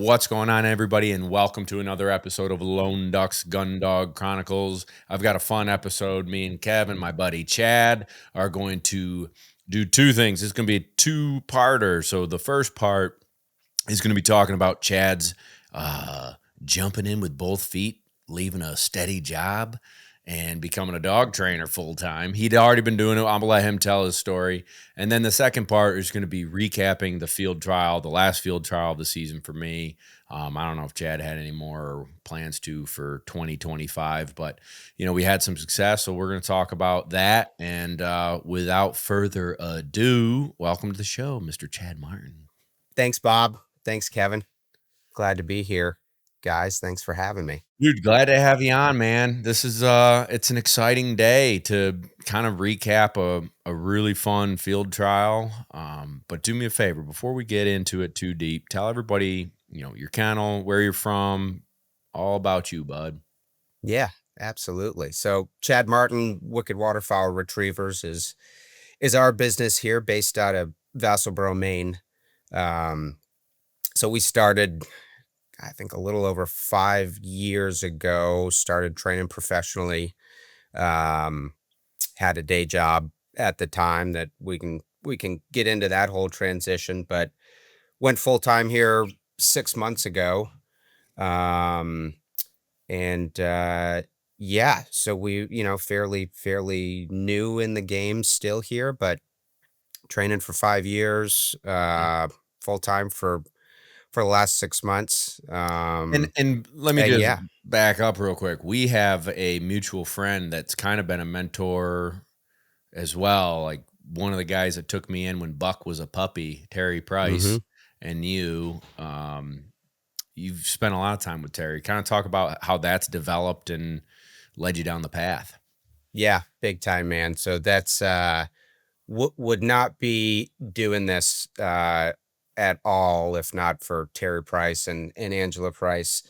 What's going on, everybody, and welcome to another episode of Lone Ducks Gun Dog Chronicles. I've got a fun episode. Me and Kevin, my buddy Chad, are going to do two things. It's going to be a two-parter. So the first part is going to be talking about Chad's jumping in with both feet, leaving a steady job, and becoming a dog trainer full-time. He'd already been doing it. I'm going to let him tell his story. And then the second part is going to be recapping the field trial, the last field trial of the season for me. I don't know if Chad had any more plans to for 2025, but, we had some success, so we're going to talk about that. And without further ado, welcome to the show, Mr. Chad Martin. Thanks, Bob. Thanks, Kevin. Glad to be here. Guys, thanks for having me. Dude, glad to have you on, man. This is it's an exciting day to kind of recap a really fun field trial. But do me a favor, before we get into it too deep, tell everybody, your kennel, where you're from, all about you, bud. Yeah, absolutely. So Chad Martin, Wicked Waterfowl Retrievers is our business here based out of Vassalboro, Maine. So we started, I think, a little over 5 years ago, started training professionally, had a day job at the time that we can get into that whole transition, but went full-time here 6 months ago. So we, fairly new in the game still here, but training for 5 years, full-time for the last 6 months. And let me just back up real quick. We have a mutual friend that's kind of been a mentor as well. Like one of the guys that took me in when Buck was a puppy, Terry Price, and you've spent a lot of time with Terry. Kind of talk about how that's developed and led you down the path. Yeah, big time, man. So that's would not be doing this at all if not for Terry Price and Angela Price.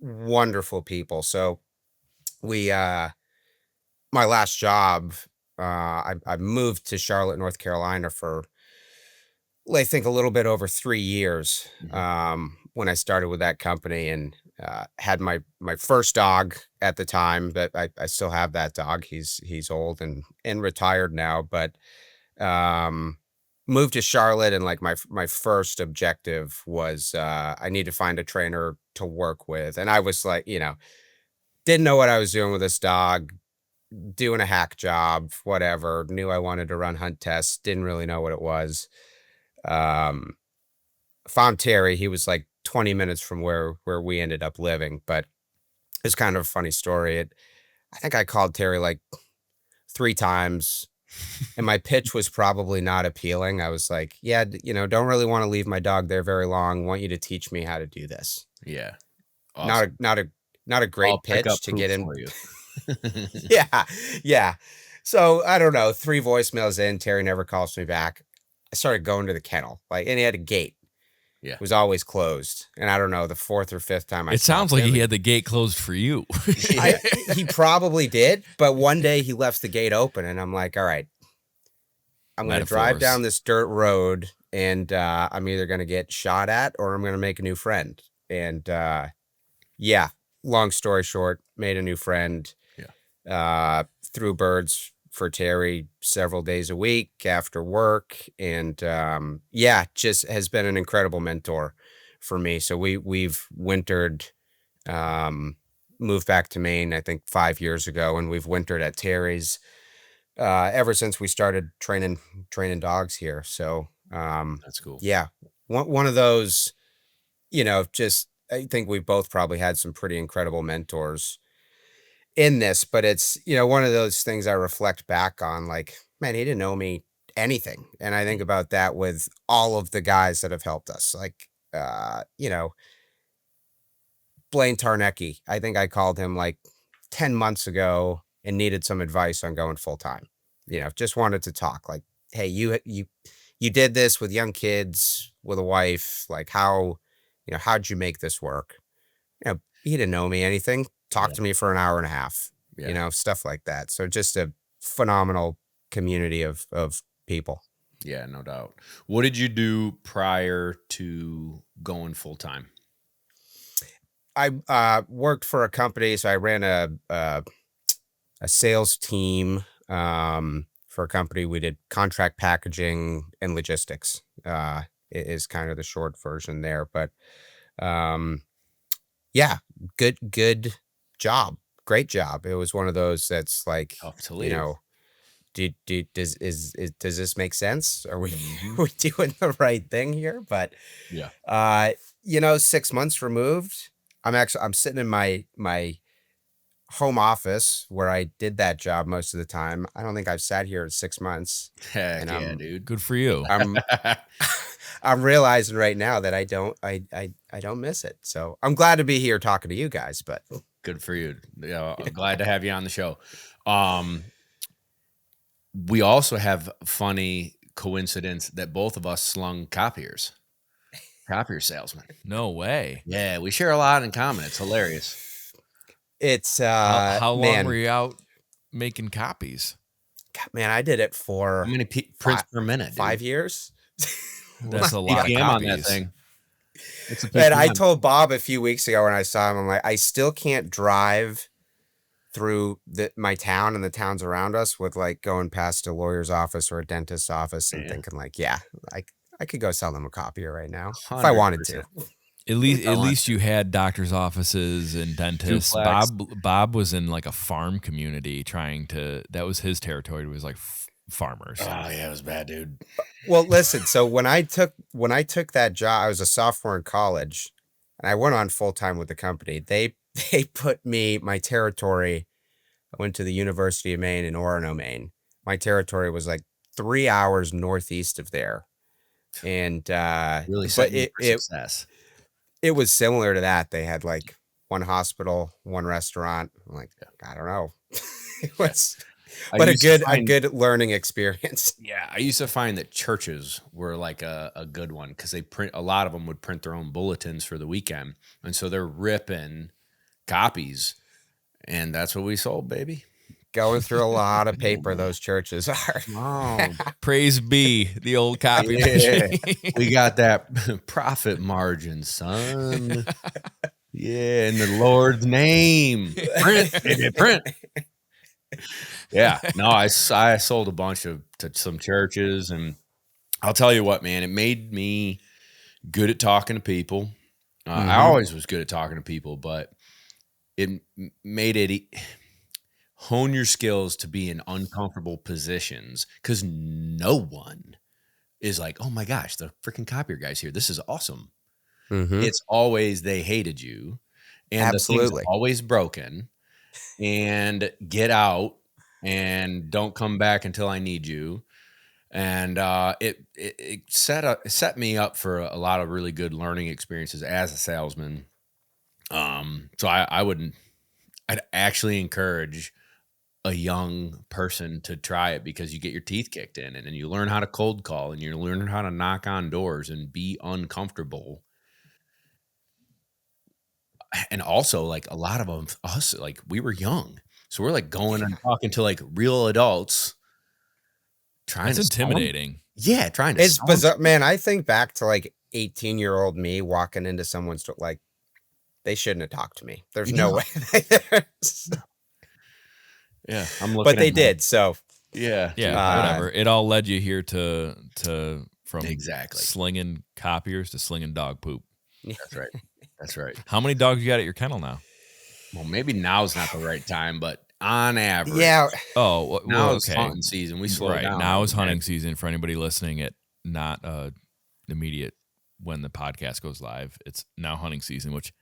Wonderful people. So we my last job, I moved to Charlotte, North Carolina for I think a little bit over 3 years when I started with that company, and had my first dog at the time. But I still have that dog. He's old and retired now, but moved to Charlotte, and like my first objective was I need to find a trainer to work with. And I was like, didn't know what I was doing with this dog, doing a hack job, whatever. Knew I wanted to run hunt tests, didn't really know what it was. Found Terry. He was like 20 minutes from where we ended up living, but it's kind of a funny story. I think I called Terry like 3 times. And my pitch was probably not appealing. I was like, yeah, don't really want to leave my dog there very long. Want you to teach me how to do this. Yeah. Awesome. Not a great pitch to get in. For you. Yeah. So I don't know, 3 voicemails in, Terry never calls me back. I started going to the kennel, and he had a gate. Yeah. It was always closed. And I don't know, the 4th or 5th time it sounds like he had the gate closed for you. He probably did, but one day he left the gate open, and I'm like, all right, I'm going to drive down this dirt road, and I'm either going to get shot at or I'm going to make a new friend. And long story short, made a new friend. Yeah. Threw birds for Terry several days a week after work. And just has been an incredible mentor for me. So we've wintered, moved back to Maine, I think 5 years ago, and we've wintered at Terry's ever since we started training dogs here. So that's cool. Yeah. One of those, I think we've both probably had some pretty incredible mentors in this, but it's, one of those things I reflect back on, like, man, he didn't know me anything. And I think about that with all of the guys that have helped us. Like, Blaine Tarnecki, I think I called him like 10 months ago and needed some advice on going full time. Just wanted to talk, like, hey, you did this with young kids, with a wife, like how'd you make this work? He didn't know me anything. Talked to me for an hour and a half, stuff like that. So just a phenomenal community of people. Yeah, no doubt. What did you do prior to going full time? I worked for a company, so I ran a sales team for a company. We did contract packaging and logistics. Is kind of the short version there, but um, yeah, good job, great job. It was one of those that's like, Tough to you leave. know, does this make sense? Are we Mhm. are we doing the right thing here? But Yeah. 6 months removed, I'm sitting in my home office where I did that job most of the time. I don't think I've sat here in 6 months, Heck and yeah, dude. Good for you. I'm I'm realizing right now that I don't miss it. So I'm glad to be here talking to you guys. But Good for you. Yeah, glad to have you on the show. Um, we also have funny coincidence that both of us slung copier salesmen. No way. Yeah, we share a lot in common. It's hilarious. it's How long were man, you out making copies? God, man, I did it How for many prints per minute, dude? 5 years. That's a lot of PPM on that copies. thing. It's a And I PPM. told Bob a few weeks ago when I saw him, I'm like, I still can't drive through my town and the towns around us with like going past a lawyer's office or a dentist's office and Man. thinking like, yeah, I could go sell them a copier right now if I 100%. wanted to. At least you had doctors' offices and dentists. Duplex. Bob was in like a farm community that was his territory. It was like farmers. Oh yeah, it was bad, dude. Well, listen, so when I took that job, I was a sophomore in college and I went on full time with the company. They put my territory. I went to the University of Maine in Orono, Maine. My territory was like 3 hours northeast of there. And Really but setting you it, for it success. it was similar to that. They had like one hospital, one restaurant. I'm like, I don't know. It was I but used to a find- good learning experience. Yeah, I used to find that churches were like a good one because a lot of them would print their own bulletins for the weekend, and so they're ripping copies, and that's what we sold, baby. Going through a lot of paper, those churches are. Oh, Praise be the old copy yeah, machine. we got that profit margin, son. Yeah, in the Lord's name, print, baby, print. Yeah, no, I sold a bunch to some churches, and I'll tell you what, man, it made me good at talking to people. I Mhm. always was good at talking to people, but it made it hone your skills to be in uncomfortable positions because no one is like, oh my gosh, the freaking copier guy's here. This is awesome. Mhm. It's always they hated you, and the thing's Absolutely. always broken, and get out and don't come back until I need you. And it set me up for a lot of really good learning experiences as a salesman. So I'd actually encourage a young person to try it because you get your teeth kicked in, and then you learn how to cold call, and you learn how to knock on doors and be uncomfortable. And also, like a lot of them, us, like we were young, so we're like going and talking to like real adults, trying That's to sell 'em. intimidating. Yeah, trying to It's sell 'em bizarre, man. I think back to like 18-year-old me walking into someone's store, like they shouldn't have talked to me. There's no No. way. Yeah, I'm looking But they at my did. So yeah, Yeah, dude, whatever. It all led you here from exactly. slinging copiers to slinging dog poop. That's right. That's right. How many dogs you got at your kennel now? Well, maybe now's not the right time, but on average, yeah, Oh, now well, it's okay. hunting season. We slow Right down. now is hunting man. season for anybody listening. At not immediate when the podcast goes live. It's now hunting season, which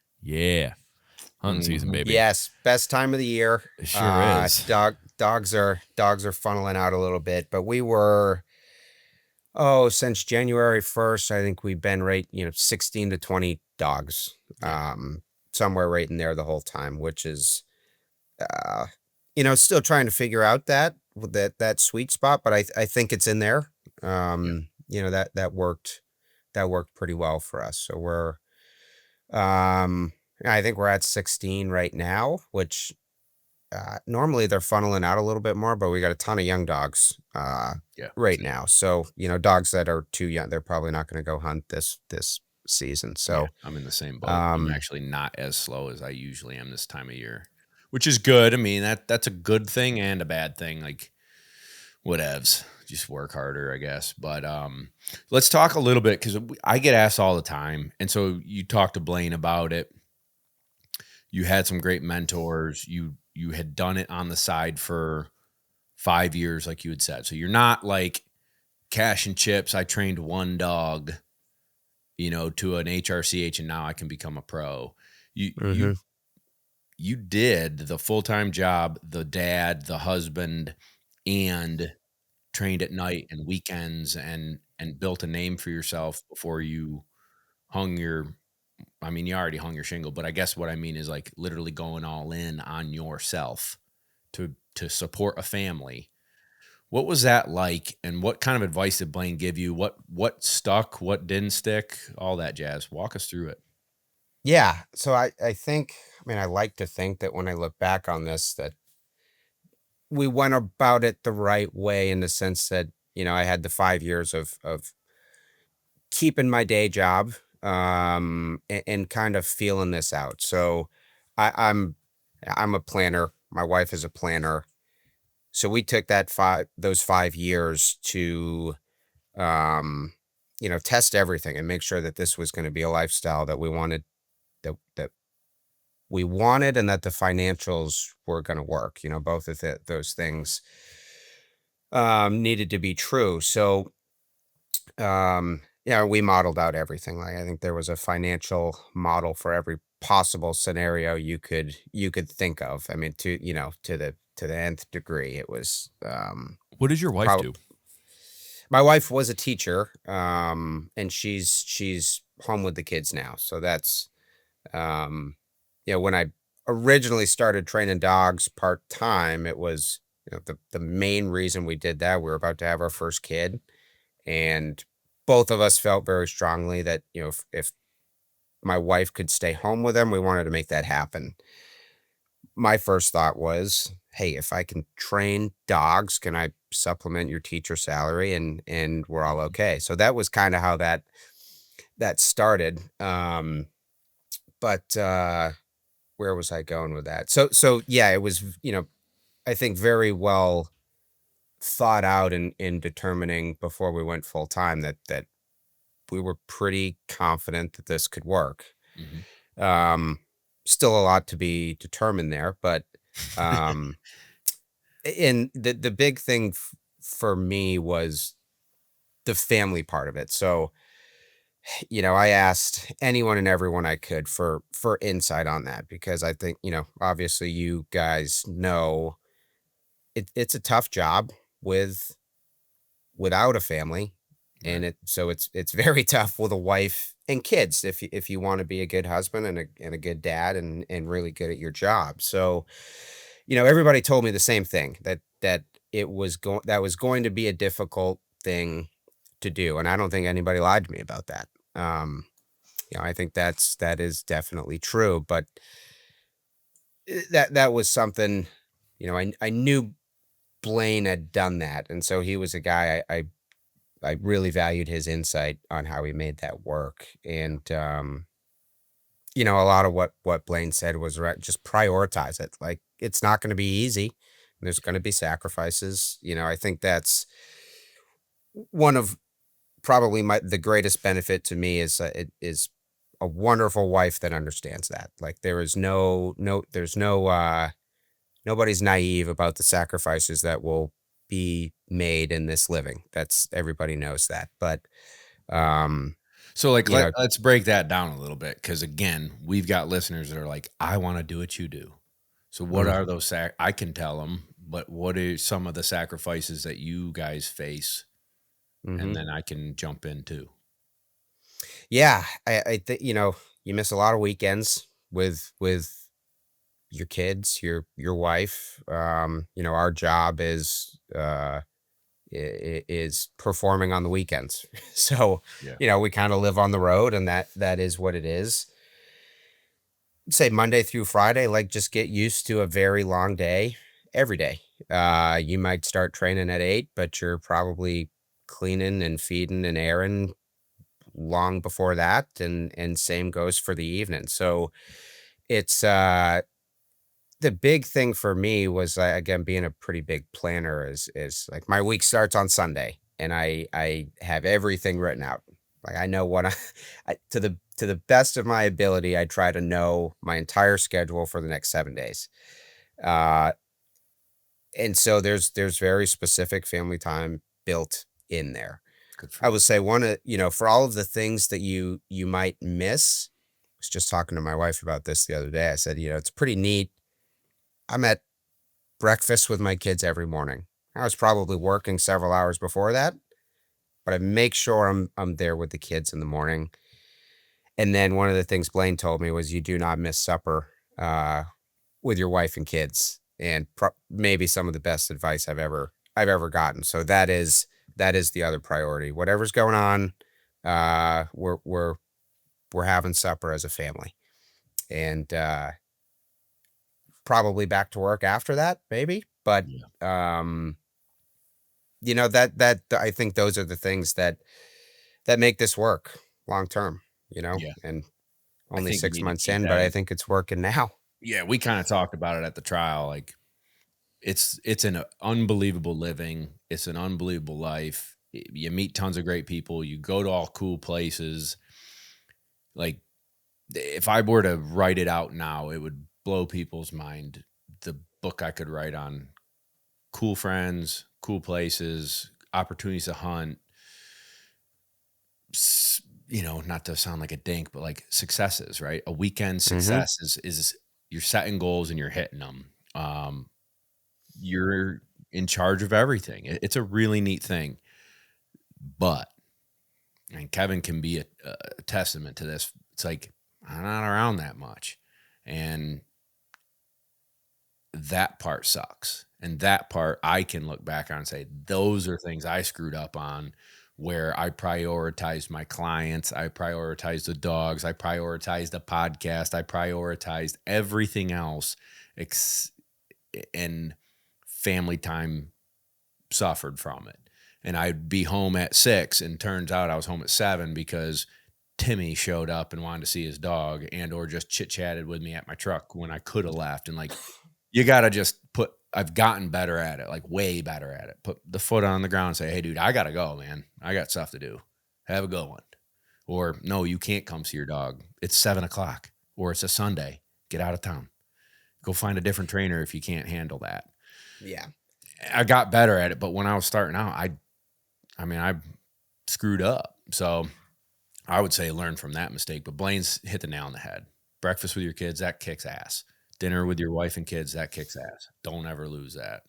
hunting season, Mhm. baby. yes, best time of the year. It sure is. Dogs are funneling out a little bit, but we were since January 1st, I think we've been 16 to 20 dogs. Yeah. Somewhere right in there the whole time, which is still trying to figure out that sweet spot, but I think it's in there. That worked pretty well for us. So I think we're at 16 right now, which normally they're funneling out a little bit more, but we got a ton of young dogs Yeah. right Same. now. So, dogs that are too young, they're probably not going to go hunt this season. Yeah, So, I'm in the same boat. I'm um, actually not as slow as I usually am this time of year, which is good. I mean, that's a good thing and a bad thing. Like, whatevs. Just work harder, I guess. But let's talk a little bit because I get asked all the time. And so you talked to Blaine about it. You had some great mentors. You had done it on the side for 5 years, like you had said. So you're not like cash and chips. I trained one dog, to an HRCH, and now I can become a pro. You you mhm. you did the full-time job, the dad, the husband, and trained at night and weekends and built a name for yourself before you hung your I mean, you already hung your shingle, but I guess what I mean is like literally going all in on yourself to support a family. What was that like, and what kind of advice did Blaine give you? What stuck, what didn't stick, all that jazz. Walk us through it. Yeah. So I think, I like to think that when I look back on this, that we went about it the right way in the sense that, I had the 5 years of keeping my day job, and kind of feeling this out. So I, I'm I'm a planner. My wife is a planner. So we took those 5 years to test everything and make sure that this was going to be a lifestyle that we wanted and that the financials were going to work. Both of those things needed to be true. So yeah, we modeled out everything. Like I think there was a financial model for every possible scenario you could think of. I mean, to the nth degree. It was What does your wife probably do? my wife was a teacher, and she's home with the kids now. So that's when I originally started training dogs part time, it was the main reason we did that. We were about to have our first kid, and both of us felt very strongly that if my wife could stay home with them, we wanted to make that happen. My first thought was, hey, if I can train dogs, can I supplement your teacher salary, and we're all Mhm. okay. So that was kind of how that started. But where was I going with that? So yeah, it was, I think very well thought out in determining before we went full time that we were pretty confident that this could work. Mhm. Um, Still a lot to be determined there, but um, and the big thing for me was the family part of it. So, I asked anyone and everyone I could for insight on that because I think, obviously you guys know it's a tough job without a family, and Right. it's very tough with a wife and kids if you want to be a good husband and a good dad and really good at your job. So, everybody told me the same thing that that was going to be a difficult thing to do, and I don't think anybody lied to me about that. Um, I think that is definitely true, but that was something, I knew Blaine had done that, and so he was a guy I really valued his insight on how he made that work. And a lot of what Blaine said was right. Just prioritize it. Like it's not going to be easy. There's going to be sacrifices. I think that's one of probably the greatest benefit to me is a wonderful wife that understands that. Like there is there's no nobody's naive about the sacrifices that will be made in this living. That's everybody knows that. But um So like you know let's break that down a little bit because again, we've got listeners that are like, I want to do what you do. So what mm, are those I can tell them, but what are some of the sacrifices that you guys face? And mhm. then I can jump in too. Yeah, I think you miss a lot of weekends with your kids, your wife. Our job is performing on the weekends. So, Yeah. we kind of live on the road, and that is what it is. say Monday through Friday, like, just get used to a very long day every day. You might start training at 8, but you're probably cleaning and feeding and airing long before that, and same goes for the evening. So it's the big thing for me was, again, being a pretty big planner is like my week starts on Sunday and I have everything written out. Like I know what to the best of my ability, I try to know my entire schedule for the next 7 days. Uh and so there's very specific family time built in there. Good for I you. would say one of, for all of the things that you might miss. I was just talking to my wife about this the other day. I said, it's pretty neat. I'm at breakfast with my kids every morning. I was probably working several hours before that, but I make sure I'm there with the kids in the morning. And then one of the things Blaine told me was you do not miss supper with your wife and kids, and maybe some of the best advice I've ever gotten. So that is the other priority. Whatever's going on, we're having supper as a family, and probably back to work after that, maybe. But Yeah. that I think those are the things that make this work long term, Yeah. and I only think you 6 need to months keep in, but I that. think it's working now. Yeah, we kind of talked about it at the trial. Like it's an unbelievable living. It's an unbelievable life. You meet tons of great people. You go to all cool places. Like if I were to write it out now, it would blow people's mind. The book I could write on cool friends, cool places, opportunities to hunt. Not to sound like a dink, but like successes, right? A weekend Mhm. success is you're setting goals and you're hitting them. You're in charge of everything. It's a really neat thing. But and Kevin can be a testament to this. It's like I'm not around that much, and that part sucks. And that part I can look back on and say those are things I screwed up on, where I prioritized my clients, I prioritized the dogs, I prioritized the podcast, I prioritized everything else, ex- and family time suffered from it. And I'd be home at 6 and turns out I was home at 7 because Timmy showed up and wanted to see his dog and or just chit-chatted with me at my truck when I could have left. And like you gotta just I've gotten better at it, like way better at it. Put the foot on the ground and say, "Hey dude, I gotta go, man. I got stuff to do. Have a good one." Or no, you can't come see your dog. It's 7 o'clock or it's a Sunday. Get out of town. Go find a different trainer if you can't handle that. Yeah, I got better at it, but when I was starting out, I screwed up. So I would say learn from that mistake. But Blaine's hit the nail on the head. Breakfast with your kids, that kicks ass. Dinner with your wife and kids, that kicks ass. Don't ever lose that.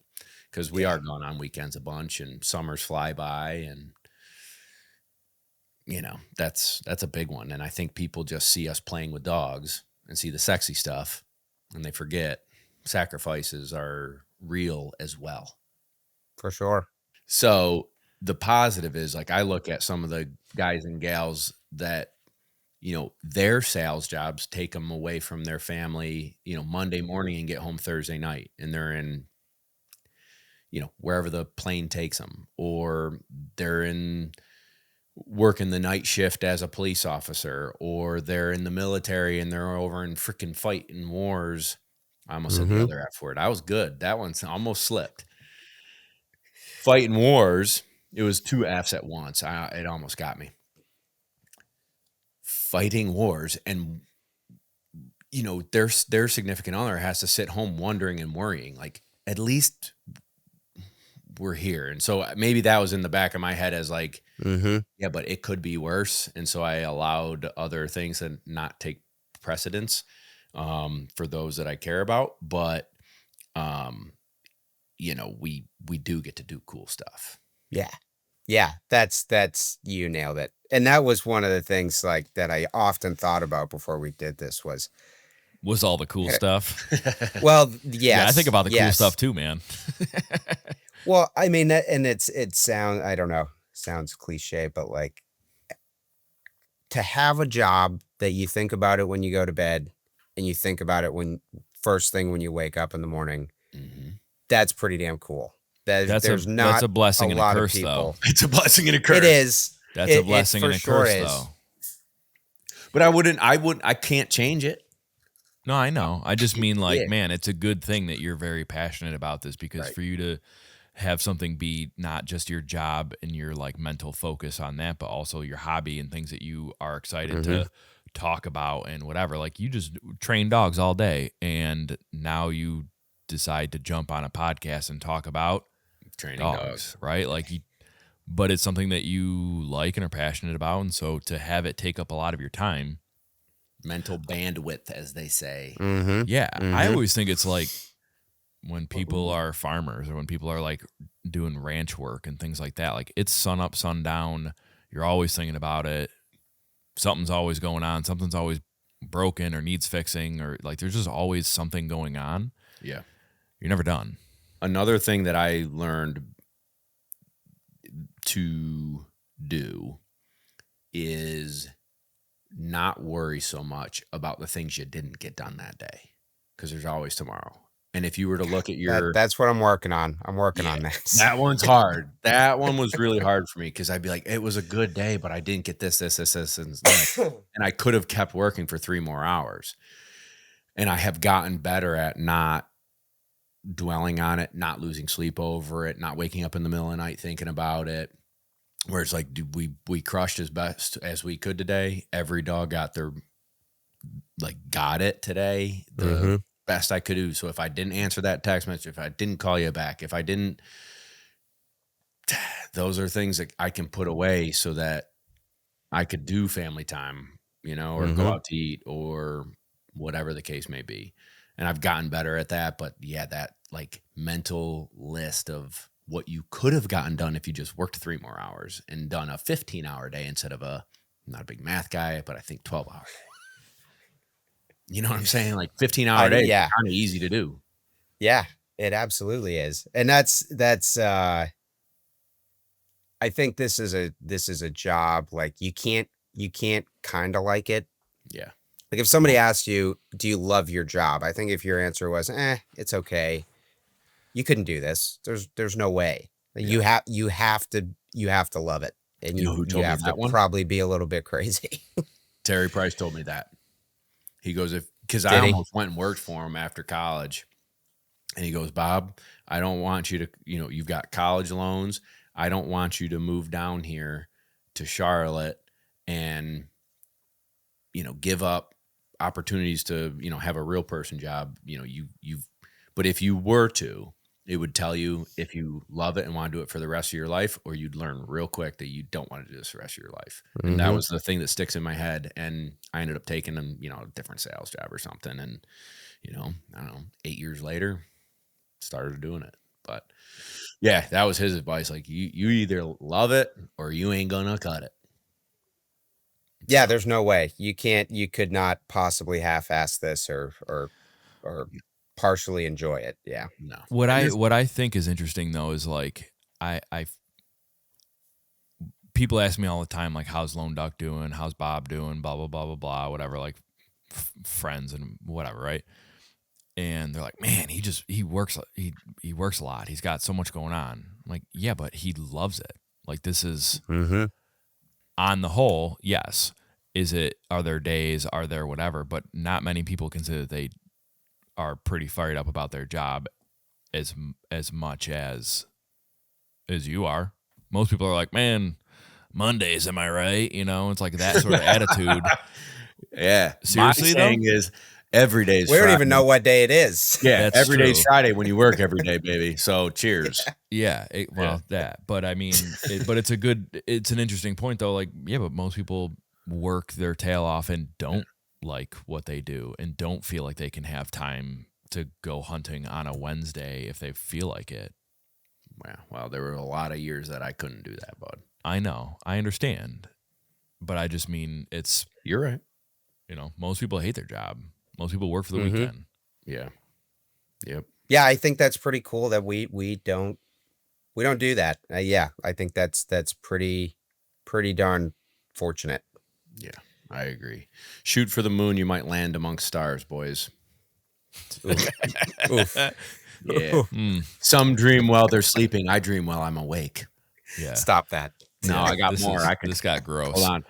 Because we yeah, are gone on weekends a bunch and summers fly by, and that's a big one. And I think people just see us playing with dogs and see the sexy stuff and they forget sacrifices are real as well. for sure. So the positive is like I look at some of the guys and gals that their sales jobs take them away from their family, Monday morning and get home Thursday night, and they're in wherever the plane takes them, or they're in working the night shift as a police officer, or they're in the military and they're over in freaking fighting wars. I almost said the Mhm. other F word. I was good. That one's almost slipped. Fighting wars. It was two F's at once. It almost got me. Fighting wars, and their significant other has to sit home wondering and worrying. Like at least we're here, and so maybe that was in the back of my head as like, Mhm. yeah, but it could be worse, and so I allowed other things to not take precedence for those that I care about. But um, we do get to do cool stuff. Yeah. Yeah, that's you nailed it. And that was one of the things, like, that I often thought about before we did this Was all the cool stuff. well, Yeah, I think yes, about the cool stuff yes. too, man. Well, I mean, and it sounds, I don't know, sounds cliche, but, like, to have a job that you think about it when you go to bed, and you think about it when first thing when you wake up in the morning, Mm-hmm. that's pretty damn cool. There's not that's a blessing and a lot curse, of people. though. It's a blessing and a curse. It is. That's a It blessing for and a sure curse, is. though. But I can't change it. No, I know. I just mean, like, Yeah. man, it's a good thing that you're very passionate about this, because Right. for you to have something be not just your job and your like mental focus on that, but also your hobby and things that you are excited to talk about and whatever. Like, you just train dogs all day, and now you decide to jump on a podcast and talk about Training dogs, right? Like, but it's something that you like and are passionate about, and so to have it take up a lot of your time, mental bandwidth, as they say. Mm-hmm. yeah, I always think it's like when people are farmers or when people are like doing ranch work and things like that, like it's sun up, sundown. You're always thinking about it. Something's always going on. Something's always broken or needs fixing, or like there's just always something going on. Yeah. You're never done. Another thing that I learned to do is not worry so much about the things you didn't get done that day, because there's always tomorrow. And if you were to look at your That's what I'm working on. I'm working Yeah, on this. that one's hard. That one was really hard for me, because I'd be like, it was a good day, but I didn't get this, and I could have kept working for 3 more hours. And I have gotten better at not dwelling on it, not losing sleep over it, not waking up in the middle of the night thinking about it. Where it's like, dude, we crushed as best as we could today. Every dog got it today. The best I could do. So if I didn't answer that text message, if I didn't call you back, if I didn't, those are things that I can put away so that I could do family time, or go out to eat or whatever the case may be. And I've gotten better at that. But yeah, that like mental list of what you could have gotten done if you just worked 3 more hours and done a 15-hour day instead of I'm not a big math guy, but I think 12-hour day. You know what I'm saying? Like 15-hour day is kind of easy to do. Yeah, it absolutely is. And that's I think this is a job, like you can't kind of like it. Yeah. Like if somebody asked you, do you love your job? I think if your answer was, it's okay, you couldn't do this. There's no way. You have to love it. And You know who told me have that to one? probably be a little bit crazy. Terry Price told me that. He goes, because I almost went and worked for him after college. And he goes, Bob, I don't want you to, you've got college loans. I don't want you to move down here to Charlotte and, give up opportunities to, have a real person job. But if you were to, it would tell you if you love it and want to do it for the rest of your life, or you'd learn real quick that you don't want to do this the rest of your life. And that was the thing that sticks in my head. And I ended up taking a different sales job or something. And, I don't know, 8 years later, started doing it. But yeah, that was his advice. Like you either love it or you ain't gonna cut it. Yeah, there's no way. You could not possibly half-ass this or partially enjoy it. Yeah. No. What I think is interesting though is like I people ask me all the time, like, how's Lone Duck doing? How's Bob doing? Blah blah blah blah blah, whatever, like friends and whatever, right? And they're like, man, he works a lot. He's got so much going on. I'm like, yeah, but he loves it. Like, this is on the whole, yes. Are there days? Are there whatever? But not many people consider that they are pretty fired up about their job as much as you are. Most people are like, man, Mondays, am I right? It's like that sort of attitude. Yeah. Seriously, my saying is every day is We Friday. don't even know what day it is. Yeah, That's every day's true. Friday when you work every day, baby. So cheers. Yeah, that. But I mean, but it's an interesting point though. Like, yeah, but most people work their tail off and don't like what they do and don't feel like they can have time to go hunting on a Wednesday if they feel like it. Yeah, well, there were a lot of years that I couldn't do that, bud. I know, I understand, but I just mean You're right. Most people hate their job. Most people work for the weekend. Yeah. Yep. Yeah, I think that's pretty cool that we don't do that. Yeah, I think that's pretty darn fortunate. Yeah. I agree. Shoot for the moon. You might land amongst stars, boys. Oof. Yeah. Mm, Some dream while they're sleeping. I dream while I'm awake. yeah. Stop that. No, Yeah, I got this more. This got gross. Hold on.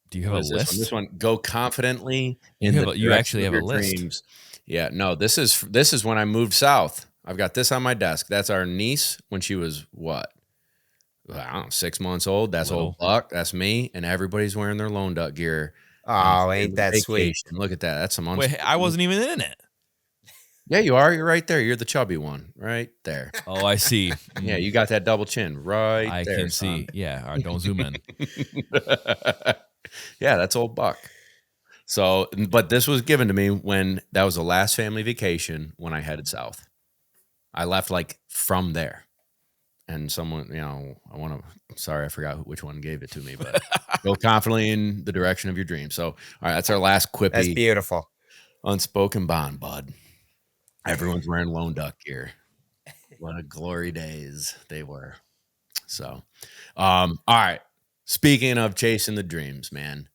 Do you have What a is this one? list? This one. Go confidently in the You direction actually of have a your list. dreams. Yeah. No, this is when I moved south. I've got this on my desk. That's our niece when she was what? I don't know, 6 months old. That's Little. old Buck. That's me. And everybody's wearing their lone duck gear. Oh, ain't that sweet? Vacation. Look at that. That's some Wait, I wasn't even in it. Yeah, you are. You're right there. You're the chubby one right there. Oh, I see. Yeah, you got that double chin right I there. can see. Yeah, all right, don't zoom in. Yeah, that's old Buck. So, but this was given to me when that was the last family vacation when I headed south. I left like from there. And someone, sorry, I forgot which one gave it to me, but go confidently in the direction of your dream. So, all right, that's our last quippy. That's beautiful. Unspoken bond, bud. Everyone's wearing lone duck gear. What a glory days they were. So, all right. Speaking of chasing the dreams, man.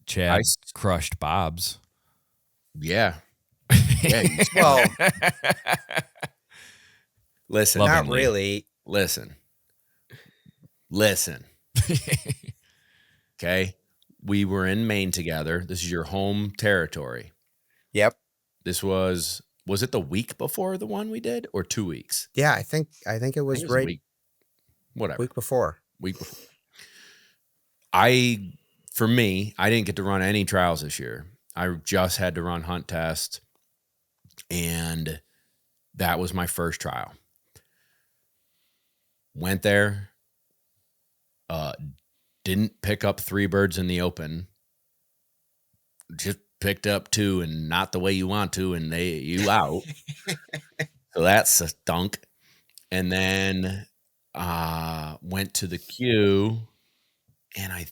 Chad crushed Bob's. Yeah. Yeah. Well, listen. not Lovingly. really. Listen. Okay. We were in Maine together. This is your home territory. Yep. This was it the week before the one we did or 2 weeks? Yeah, I think it was A right week. Whatever. week before. Week before. For me, I didn't get to run any trials this year. I just had to run hunt test, and that was my first trial. Went there, didn't pick up 3 birds in the open, just picked up 2 and not the way you want to, and you out. So that's a stunk. And then went to the queue, and I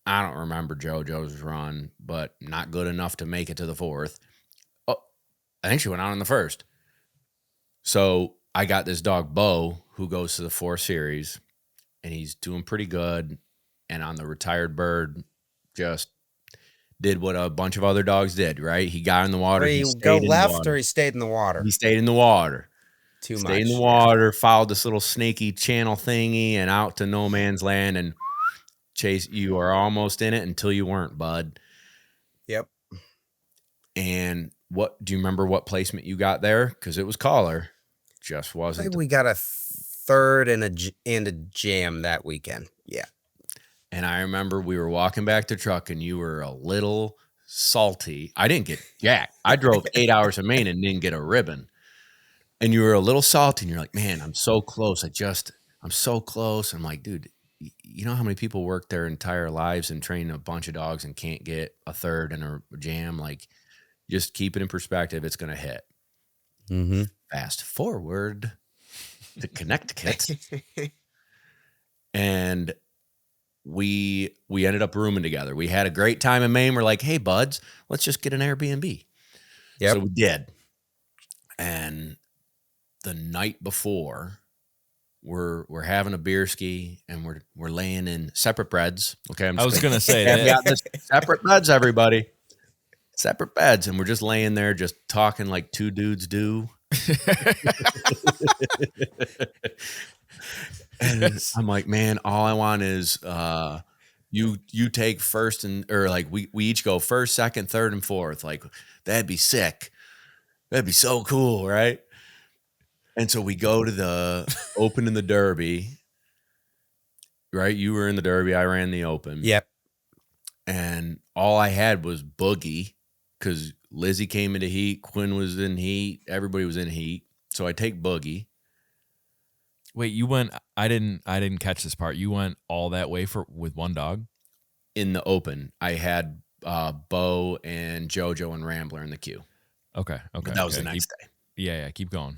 don't remember JoJo's run, but not good enough to make it to the 4th. Oh, I think she went out in the 1st. So I got this dog, Bo, who goes to the 4 series, and he's doing pretty good. And on the retired bird, just did what a bunch of other dogs did, right? He got in the water. Or he go left or he stayed in the water. He stayed in the water. Too much. Stayed in the water, followed this little snaky channel thingy and out to no man's land, and Chase, you are almost in it until you weren't, bud. Yep. And do you remember what placement you got there? Because it was collar. Just I wasn't. think we got a 3rd and a jam that weekend. Yeah. And I remember we were walking back to truck and you were a little salty. I didn't get jack. I drove 8 hours in Maine and didn't get a ribbon. And you were a little salty and you're like, man, I'm so close. I'm so close. I'm like, dude, you know how many people work their entire lives and train a bunch of dogs and can't get a 3rd and a jam? Like, just keep it in perspective. It's going to hit. Mm-hmm. Fast forward to Connecticut. And we ended up rooming together. We had a great time in Maine. We're like, hey, buds, let's just get an Airbnb. Yep. So we did. And the night before, we're having a beer ski and we're laying in separate beds. Okay, I was gonna say we that. got this separate beds, everybody. Separate beds, and we're just laying there, just talking like 2 dudes do. And I'm like, man, all I want is you take first or like we each go 1st, 2nd, 3rd, and 4th. Like, that'd be sick. That'd be so cool, right? And so we go to the open in the Derby, right? You were in the Derby, I ran the open. Yep. And all I had was Boogie because Lizzie came into heat, Quinn was in heat, everybody was in heat. So I take Boogie. Wait, you went? I didn't catch this part. You went all that way with one dog? In the open, I had Bo and JoJo and Rambler in the queue. Okay. But that was the next day. Yeah, keep going.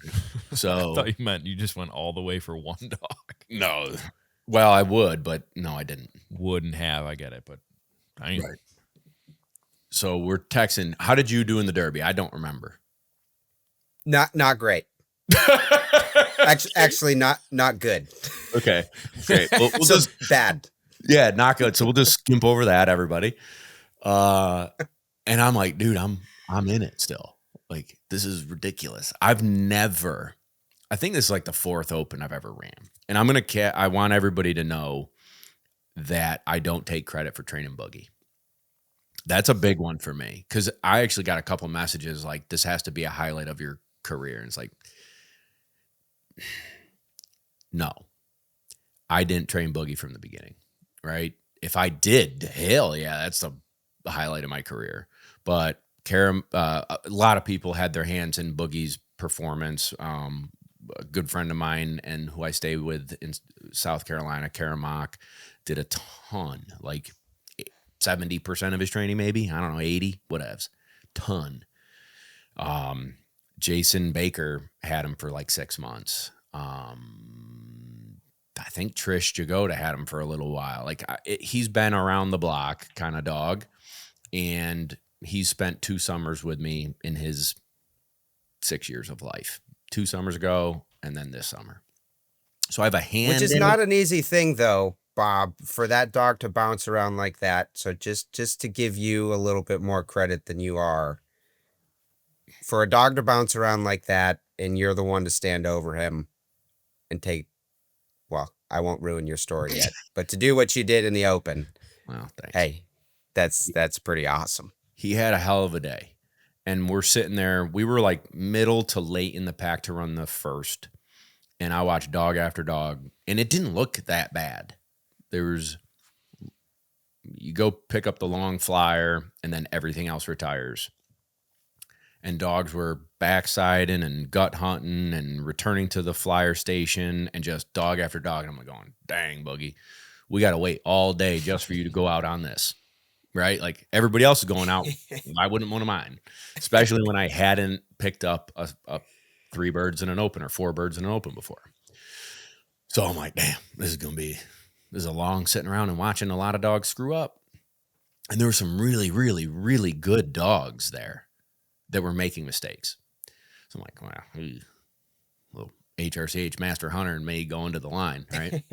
So I thought you meant you just went all the way for one dog. no, well, I would, but no, I didn't. Wouldn't have. I get it, but I ain't. Right. So we're texting. How did you do in the Derby? I don't remember. Not great. Actually, not good. Okay. Great. We'll So just bad. yeah, not good. So we'll just skimp over that, everybody. And I'm like, dude, I'm in it still. Like, this is ridiculous. I think this is like the 4th open I've ever ran. And I want everybody to know that I don't take credit for training boogie. That's a big one for me because I actually got a couple messages like, this has to be a highlight of your career. And it's like, no, I didn't train boogie from the beginning, right? If I did, hell yeah, that's the highlight of my career. But a lot of people had their hands in boogie's performance. A good friend of mine and who I stay with in South Carolina, Karamak, did a ton, like 70% of his training, maybe, I don't know, 80, whatevs, ton. Jason Baker had him for like 6 months. I think Trish Jagoda had him for a little while. Like he's been around the block kind of dog, and he's spent 2 summers with me in his 6 years of life. 2 summers ago, and then this summer. So I have a hand. Which is not an easy thing, though, Bob, for that dog to bounce around like that. So just to give you a little bit more credit than you are, for a dog to bounce around like that, and you're the one to stand over him and take. Well, I won't ruin your story yet, but to do what you did in the open, Well, thanks. hey, that's pretty awesome. He had a hell of a day. And we're sitting there. We were like middle to late in the pack to run the first. And I watched dog after dog. And it didn't look that bad. You go pick up the long flyer, and then everything else retires. And dogs were backsiding and gut hunting and returning to the flyer station and just dog after dog. And I'm like going, dang, Boogie, we got to wait all day just for you to go out on this. Right? Like everybody else is going out. I wouldn't want to mind, especially when I hadn't picked up a 3 birds in an open or 4 birds in an open before. So I'm like, damn, this is a long sitting around and watching a lot of dogs screw up. And there were some really, really, really good dogs there that were making mistakes. So I'm like, wow, little HRCH Master Hunter and me going to the line, right?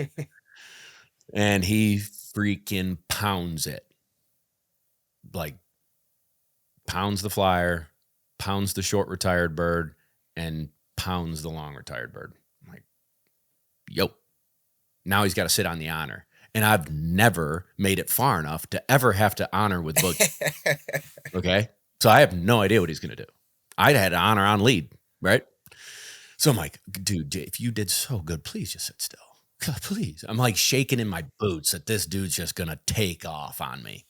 And he freaking pounds it. Like pounds the flyer, pounds the short retired bird, and pounds the long retired bird. I'm like, yo, now he's got to sit on the honor. And I've never made it far enough to ever have to honor with Boogie. Okay. So I have no idea what he's going to do. I'd had to honor on lead, right? So I'm like, dude, if you did so good, please just sit still. God, please. I'm like shaking in my boots that this dude's just going to take off on me.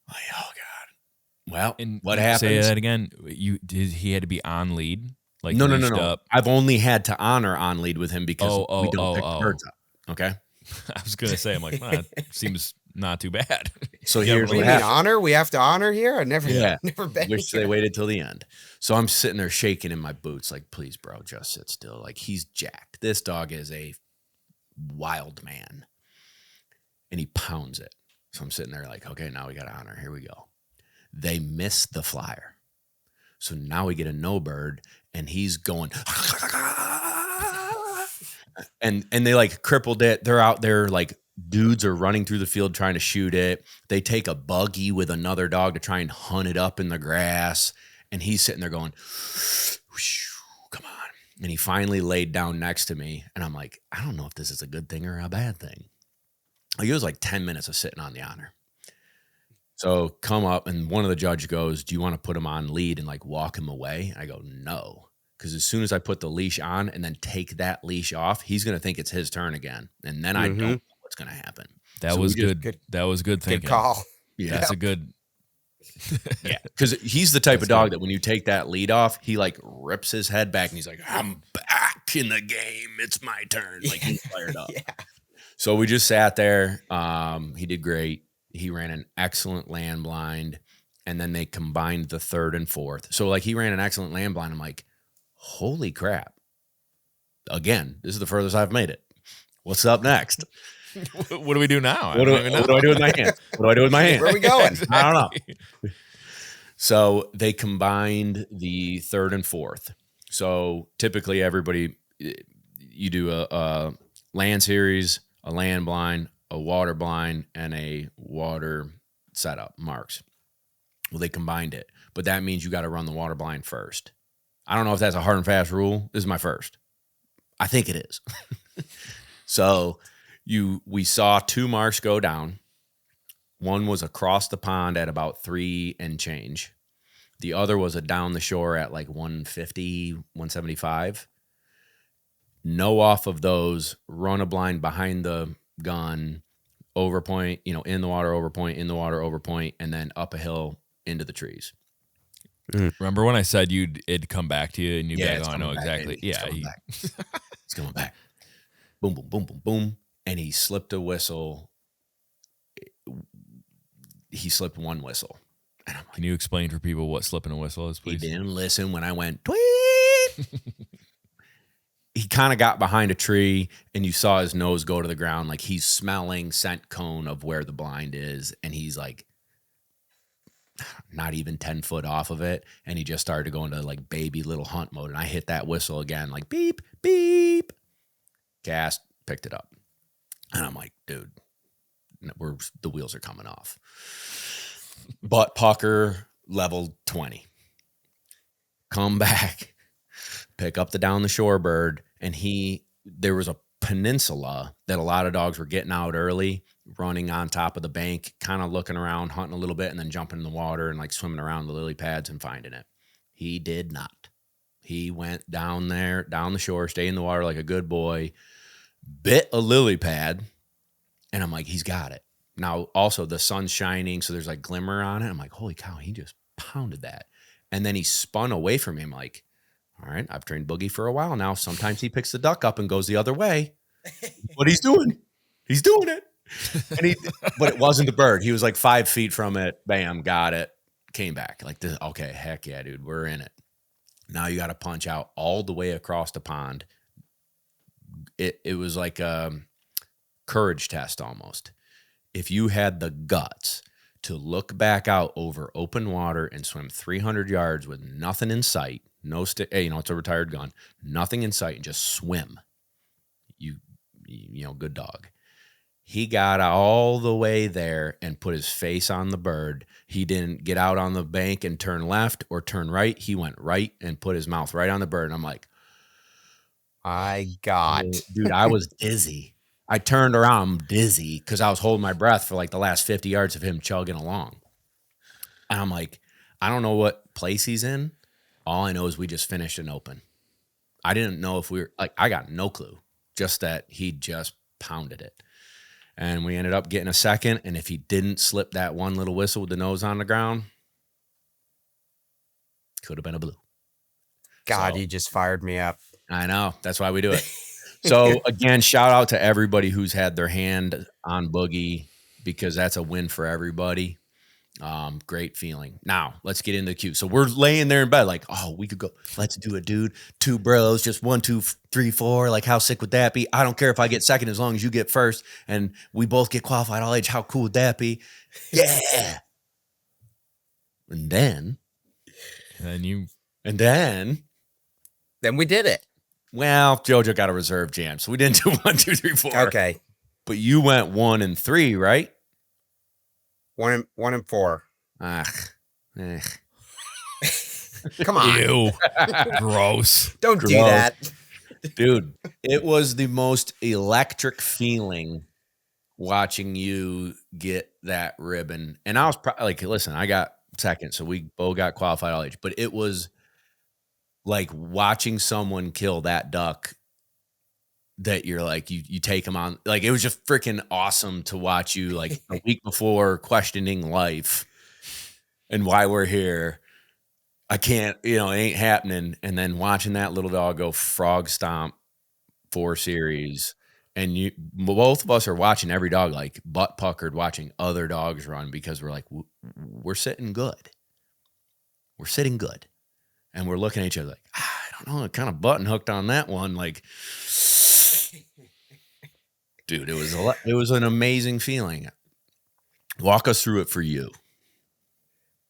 Like, oh God. Well, And what you happens? Say that again. He had to be on lead? Like No. leashed up? I've only had to honor on lead with him because we don't pick birds up. Okay. I was gonna say, I'm like, well, that seems not too bad. So Yeah, here's What do what you mean happened. honor? We have to honor here? I never been Wish here. they waited till the end. So I'm sitting there shaking in my boots, like, please, bro, just sit still. Like, he's jacked. This dog is a wild man. And he pounds it. So I'm sitting there like, okay, now we got to honor. Here we go. They miss the flyer. So now we get a no bird, and he's going, and they like crippled it. They're out there like dudes are running through the field trying to shoot it. They take a buggy with another dog to try and hunt it up in the grass. And he's sitting there going, come on. And he finally laid down next to me. And I'm like, I don't know if this is a good thing or a bad thing. Like, it was like 10 minutes of sitting on the honor. So come up, and one of the judge goes, do you want to put him on lead and like walk him away? And I go, no. Because as soon as I put the leash on and then take that leash off, he's going to think it's his turn again. And then I don't know what's going to happen. That was good. That was good thinking. Good call. Yeah. That's a good. Yeah. Because he's the type of dog that when you take that lead off, he like rips his head back and he's like, I'm back in the game. It's my turn. Like, he's fired up. Yeah. So we just sat there. He did great. He ran an excellent land blind. And then they combined the 3rd and 4th. So like he ran an excellent land blind. I'm like, holy crap. Again, this is the furthest I've made it. What's up next? What do we do now? What do I do with my hands? What do I do with my hands? Where are we going? I don't know. So they combined the 3rd and 4th. So typically everybody, you do a land series, a land blind, a water blind, and a water setup marks. Well, they combined it, but that means you got to run the water blind first. I don't know if that's a hard and fast rule. This is my first. I think it is. So we saw 2 marks go down. One was across the pond at about 3 and change. The other was a down the shore at like 150, 175. No off of those, run a blind behind the gun, over point, in the water, over point, in the water, over point, and then up a hill into the trees. Remember when I said it'd come back to you and you'd be like, it's oh, I know coming back, exactly. baby. It's coming back. It's coming back. Boom, boom, boom, boom, boom. And he slipped a whistle. He slipped one whistle. And I'm like, can you explain for people what slipping a whistle is, please? He didn't listen when I went, tweet. He kind of got behind a tree and you saw his nose go to the ground. Like he's smelling scent cone of where the blind is. And he's like, not even 10 foot off of it. And he just started to go into like baby little hunt mode. And I hit that whistle again, like beep, beep. Cast, picked it up. And I'm like, dude, the wheels are coming off. Butt pucker, level 20. Come back, pick up the down the shore bird. And there was a peninsula that a lot of dogs were getting out early, running on top of the bank, kind of looking around, hunting a little bit, and then jumping in the water and like swimming around the lily pads and finding it. He did not. He went down there, down the shore, stayed in the water like a good boy, bit a lily pad, and I'm like, he's got it. Now, also, the sun's shining, so there's like glimmer on it. I'm like, holy cow, he just pounded that. And then he spun away from me. I'm like, all right, I've trained Boogie for a while now. Sometimes he picks the duck up and goes the other way. What he's doing. He's doing it. But it wasn't the bird. He was like 5 feet from it. Bam, got it. Came back. Like, this, okay, heck yeah, dude, we're in it. Now you got to punch out all the way across the pond. It was like a courage test almost. If you had the guts to look back out over open water and swim 300 yards with nothing in sight, no stick, it's a retired gun, nothing in sight, and just swim, you good dog. He got all the way there and put his face on the bird. He didn't get out on the bank and turn left or turn right. He went right and put his mouth right on the bird. And I'm like, dude, I was dizzy. I turned around, I'm dizzy because I was holding my breath for like the last 50 yards of him chugging along. And I'm like, I don't know what place he's in. All I know is we just finished an open. I didn't know if we were like, I got no clue, just that he just pounded it. And we ended up getting a second. And if he didn't slip that one little whistle with the nose on the ground, could have been a blue. God, you just fired me up. I know. That's why we do it. So again, shout out to everybody who's had their hand on Boogie, because that's a win for everybody. Great feeling. Now let's get into the queue. So we're laying there in bed like, oh, we could go, let's do it, dude. 2 bros, just 1, 2, 3, 4. Like, how sick would that be? I don't care if I get second as long as you get first and we both get qualified all age. How cool would that be? Yeah. And then we did it. Well, JoJo got a reserve jam, so we didn't do 1, 2, 3, 4. Okay. But you went 1 and 3, right? 1 and 4. Come on. Ew. Gross. Don't do that. Dude, it was the most electric feeling watching you get that ribbon. And I was like, listen, I got second, so we both got qualified all age. But it was like watching someone kill that duck that you're like, you take them on. Like, it was just freaking awesome to watch you like a week before questioning life and why we're here. I can't, it ain't happening. And then watching that little dog go frog stomp 4 series. And both of us are watching every dog like butt puckered, watching other dogs run, because we're like, we're sitting good. We're sitting good. And we're looking at each other like, I don't know, kind of button hooked on that one. Like, dude, it was an amazing feeling. Walk us through it for you.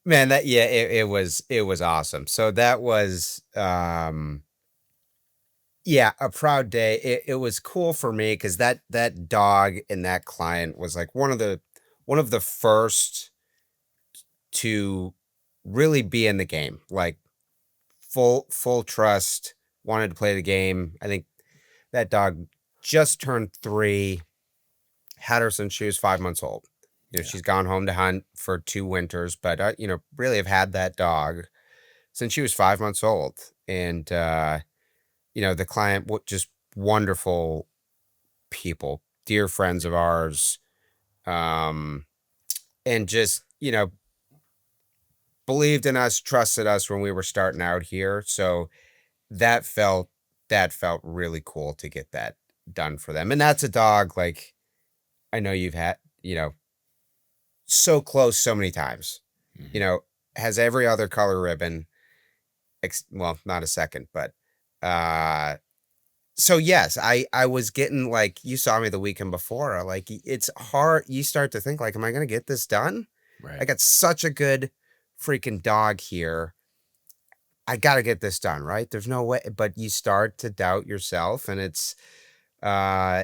Man, it was awesome. So that was Yeah, a proud day. It was cool for me because that dog and that client was like one of the first to really be in the game, like full trust, wanted to play the game. I think that dog just turned 3, had her since she was 5 months old. Yeah. She's gone home to hunt for 2 winters, but, really have had that dog since she was 5 months old, and, the client just wonderful people, dear friends of ours, um, and just, believed in us, trusted us when we were starting out here, so that felt that felt really cool to get that done for them, and that's a dog, like, I know you've had, so close so many times, you Mhm. know, has every other color ribbon, well, not a second, but, uh, so yes, I was getting, like, you saw me the weekend before, like, it's hard, you start to think, like, "Am I gonna get this done? I Right. got such a good freaking dog here. I gotta get this done, right? There's no way," but you start to doubt yourself, and uh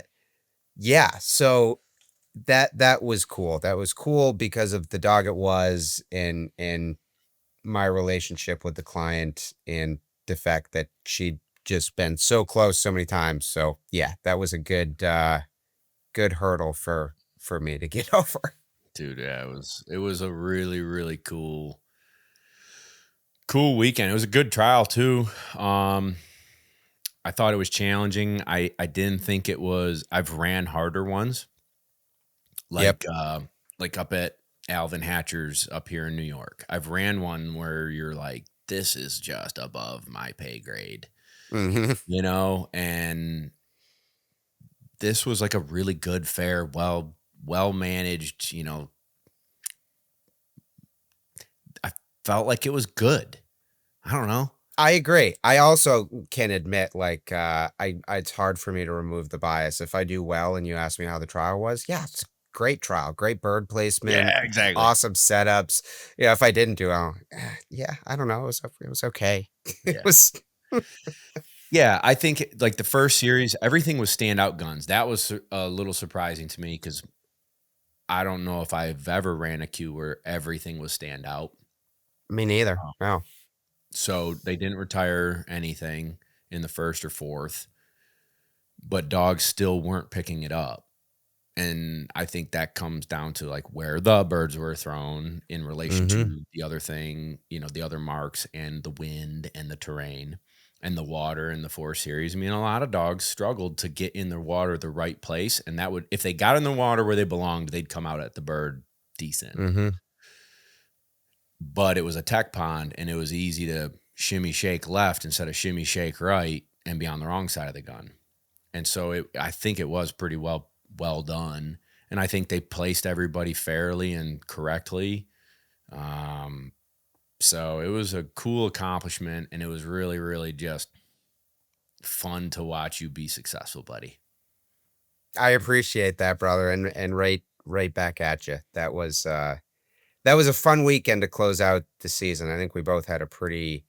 yeah, so that was cool. That was cool because of the dog it was, and my relationship with the client, and the fact that she'd just been so close so many times. So yeah, that was a good hurdle for me to get over. Dude, yeah, it was a really, really cool weekend. It was a good trial too. Um, I thought it was challenging. I didn't think it was. I've ran harder ones, Yep. like up at Alvin Hatcher's up here in New York. I've ran one where you're like, this is just above my pay grade, Hmm. and this was like a really good, fair, well managed. I felt like it was good. I don't know. I agree. I also can admit, like, it's hard for me to remove the bias. If I do well and you ask me how the trial was, yeah, it's a great trial, great bird placement, Yeah, exactly. awesome setups. Yeah, if I didn't do well, yeah, I don't know. It was okay. It Yeah. was. Yeah, I think like the first series, everything was standout guns. That was a little surprising to me because I don't know if I've ever ran a queue where everything was standout. Me neither. No. So they didn't retire anything in the first or fourth, but dogs still weren't picking it up. And I think that comes down to like where the birds were thrown in relation Hmm. to the other thing, the other marks and the wind and the terrain and the water in the 4 series. I mean, a lot of dogs struggled to get in the water the right place. And that would, if they got in the water where they belonged, they'd come out at the bird decent. Hmm. But it was a tech pond and it was easy to shimmy shake left instead of shimmy shake right and be on the wrong side of the gun. And so I think it was pretty well done, and I think they placed everybody fairly and correctly. Um, so it was a cool accomplishment, and it was really, really just fun to watch you be successful, buddy. I appreciate that, brother, and right back at you. That was a fun weekend to close out the season. I think we both had a pretty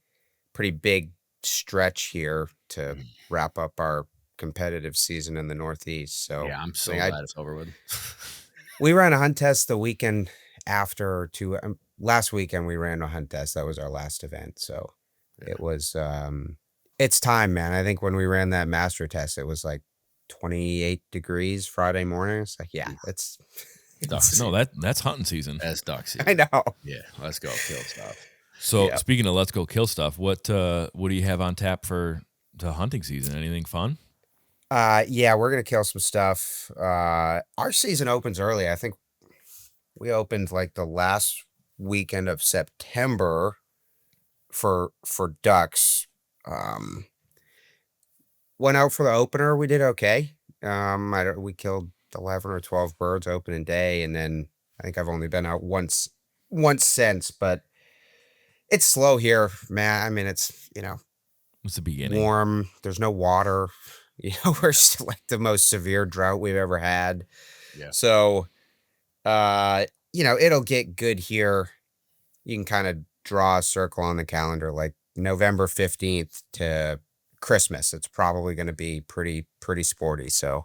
big stretch here to Mhm. wrap up our competitive season in the Northeast. So Yeah, I'm I so think I glad it's over with. we ran a hunt test the weekend after to last weekend we ran a hunt test. That was our last event. So Yeah. it was it's time, man. I think when we ran that master test, it was like 28 degrees Friday morning. It's like, yeah, Oof. it's Duck it's No, season. that's hunting season. That's duck I season. know. Yeah, let's go kill stuff. So Yeah. speaking of let's go kill stuff, what do you have on tap for the hunting season? Anything fun? Yeah, we're gonna kill some stuff. Our season opens early. I think we opened like the last weekend of September for ducks. Um, Went out for the opener. We did okay. We killed 11 or 12 birds opening day, and then I think I've only been out once since. But it's slow here, man. I mean, it's What's the beginning? warm. There's no water. We're still like the most severe drought we've ever had. Yeah. So, it'll get good here. You can kind of draw a circle on the calendar, like November 15th to Christmas. It's probably going to be pretty sporty. So,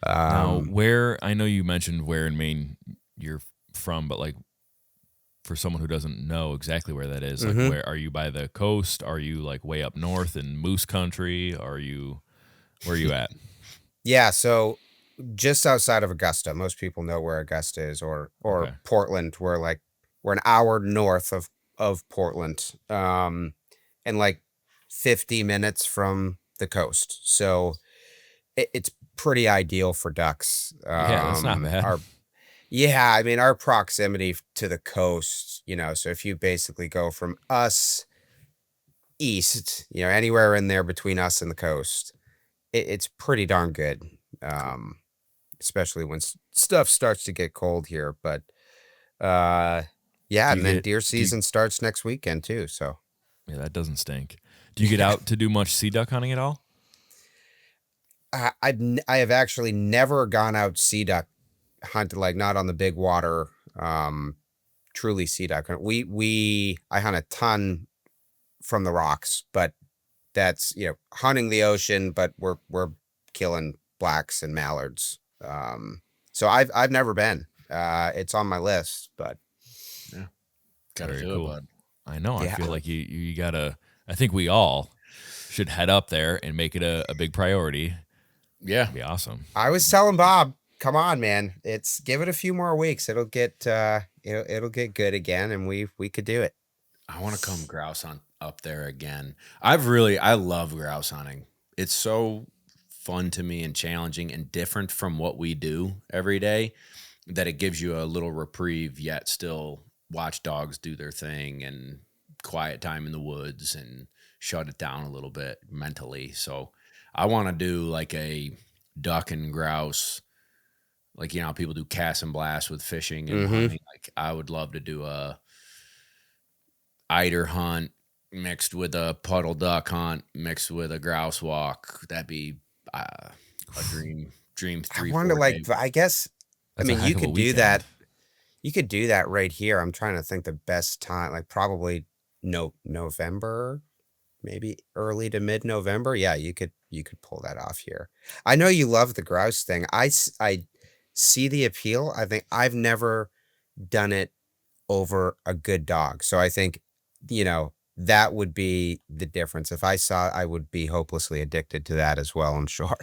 Now, um, where I know you mentioned where in Maine you're from, but like for someone who doesn't know exactly where that is, like mhm. where are you by the coast? Are you like way up north in Moose Country? Where are you at? Yeah. So just outside of Augusta, most people know where Augusta is, or Okay. Portland. We're an hour north of Portland, and like 50 minutes from the coast. So it's pretty ideal for ducks. Yeah, that's not bad. Our Yeah, I mean, our proximity to the coast, so if you basically go from us east, anywhere in there between us and the coast, it's pretty darn good. Cool. Um, Especially when stuff starts to get cold here. But uh, yeah, Do you and then get deer do you, season starts next weekend too. So yeah, that doesn't stink. Do you get yeah, out to do much sea duck hunting at all? I have actually never gone out sea duck hunted, like not on the big water. Truly sea duck hunt. I hunt a ton from the rocks, but that's hunting the ocean, but we're killing blacks and mallards. So I've never been. It's on my list, but Yeah. Got to Very do it, cool. bud. I know. I yeah, feel like you gotta. I think we all should head up there and make it a big priority. Yeah. It'd be awesome. I was telling Bob, come on, man, it's give it a few more weeks. It'll get good again, and we could do it. I want to come grouse hunt up there again. I love grouse hunting. It's so fun to me and challenging and different from what we do every day that it gives you a little reprieve, yet still watch dogs do their thing and quiet time in the woods and shut it down a little bit mentally. So I want to do like a duck and grouse, like, how people do cast and blast with fishing and Mm-hmm. hunting. Like, I would love to do a eider hunt mixed with a puddle duck hunt mixed with a grouse walk. That'd be a dream I three wonder, four day. I guess, I That's a mean, heck you of a could do weekend. that. You could do that right here. I'm trying to think the best time, like probably no November, maybe early to mid November. Yeah, you could pull that off here. I know you love the grouse thing. I see the appeal. I think I've never done it over a good dog. So I think, that would be the difference. If I saw, I would be hopelessly addicted to that as well, I'm sure.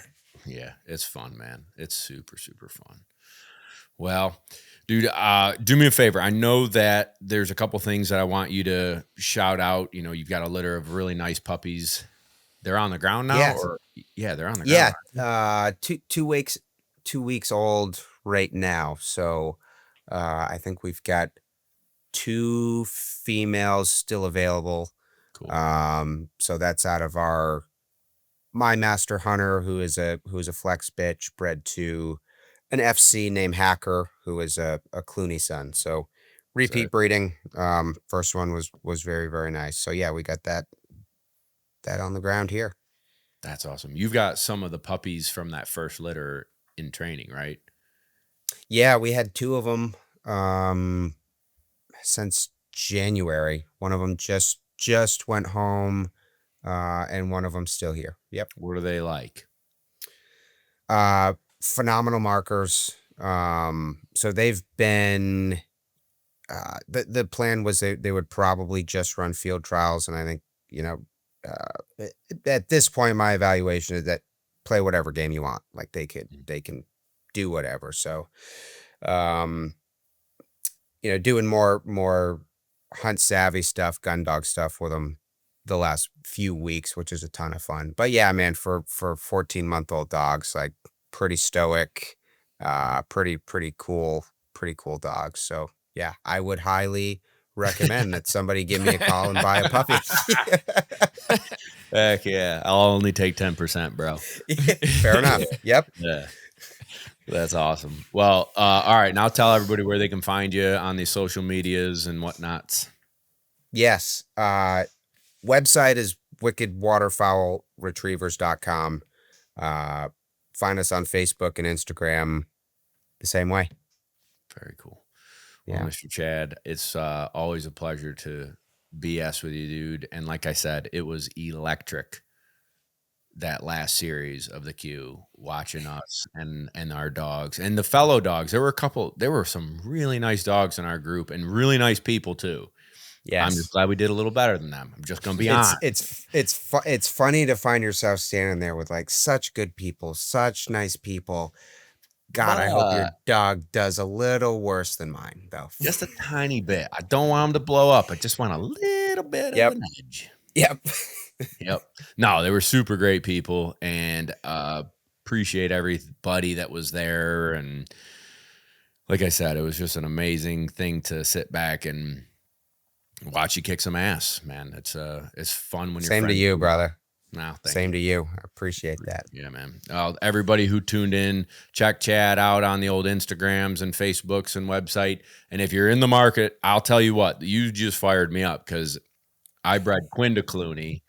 Yeah, it's fun, man. It's super, super fun. Well, dude, do me a favor. I know that there's a couple things that I want you to shout out. You've got a litter of really nice puppies. They're on the ground now, Yes. or yeah, they're on the ground. Yeah. 2 weeks old right now. So I think we've got two females still available. Cool. So that's out of my master hunter, who is a flex bitch, bred to an FC named Hacker, who is a Clooney son. So So repeat breeding. First one was very, very nice. So yeah, we got that on the ground here. that's awesome. You've got some of the puppies from that first litter in training, right? Yeah, we had two of them since January. One of them just went home, and one of them still here. Yep. What are they like? Phenomenal markers. So they've been. The plan was they would probably just run field trials, and I think at this point, my evaluation is that play whatever game you want. Like they can do whatever. So, um, doing more hunt savvy stuff, gun dog stuff with them the last few weeks, which is a ton of fun. But yeah, man, for 14-month-old dogs, like pretty stoic, pretty cool dogs. So yeah, I would highly recommend that somebody give me a call and buy a puppy. Heck yeah. I'll only take 10%, bro. Fair enough. Yep. Yeah. That's awesome. Well, all right. Now tell everybody where they can find you on the social medias and whatnot. Yes. Website is wickedwaterfowlretrievers.com. Find us on Facebook and Instagram the same way. Very cool. Well, Yeah. Mr. Chad, it's always a pleasure to BS with you, dude. And like I said, it was electric that last series of the queue, watching us and our dogs and the fellow dogs. There were some really nice dogs in our group and really nice people too. I'm just Yes. glad we did a little better than them. I'm just gonna be honest. It's funny to find yourself standing there with like such good people, such nice people. God, I hope your But dog does a little worse than mine, though. just a tiny bit. I don't want them to blow up. I just want a little bit of Yep. an edge. Yep. Yep. No, they were super great people, and appreciate everybody that was there. And like I said, it was just an amazing thing to sit back and watch you kick some ass, man. It's fun when you're Same to friends you, with- brother. No, thank Same you. to you. I appreciate that. Yeah, man. Everybody who tuned in, check Chad out on the old Instagrams and Facebooks and website. And if you're in the market, I'll tell you what, you just fired me up because I bred Quinn to Clooney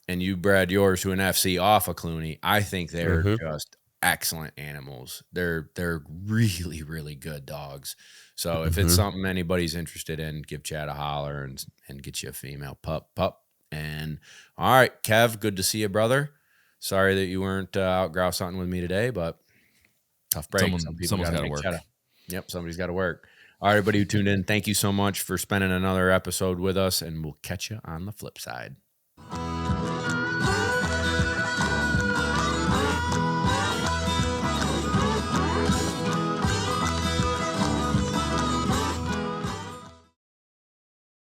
and you bred yours to an FC off of Clooney. I think they're just excellent animals. They're really, really good dogs. So if it's something anybody's interested in, give Chad a holler and get you a female pup. And all right, Kev, good to see you, brother. Sorry that you weren't out grouse hunting with me today, but tough break. Someone's gotta gotta make work. Chad Yep, somebody's got to work. All right, everybody who tuned in, thank you so much for spending another episode with us, and we'll catch you on the flip side.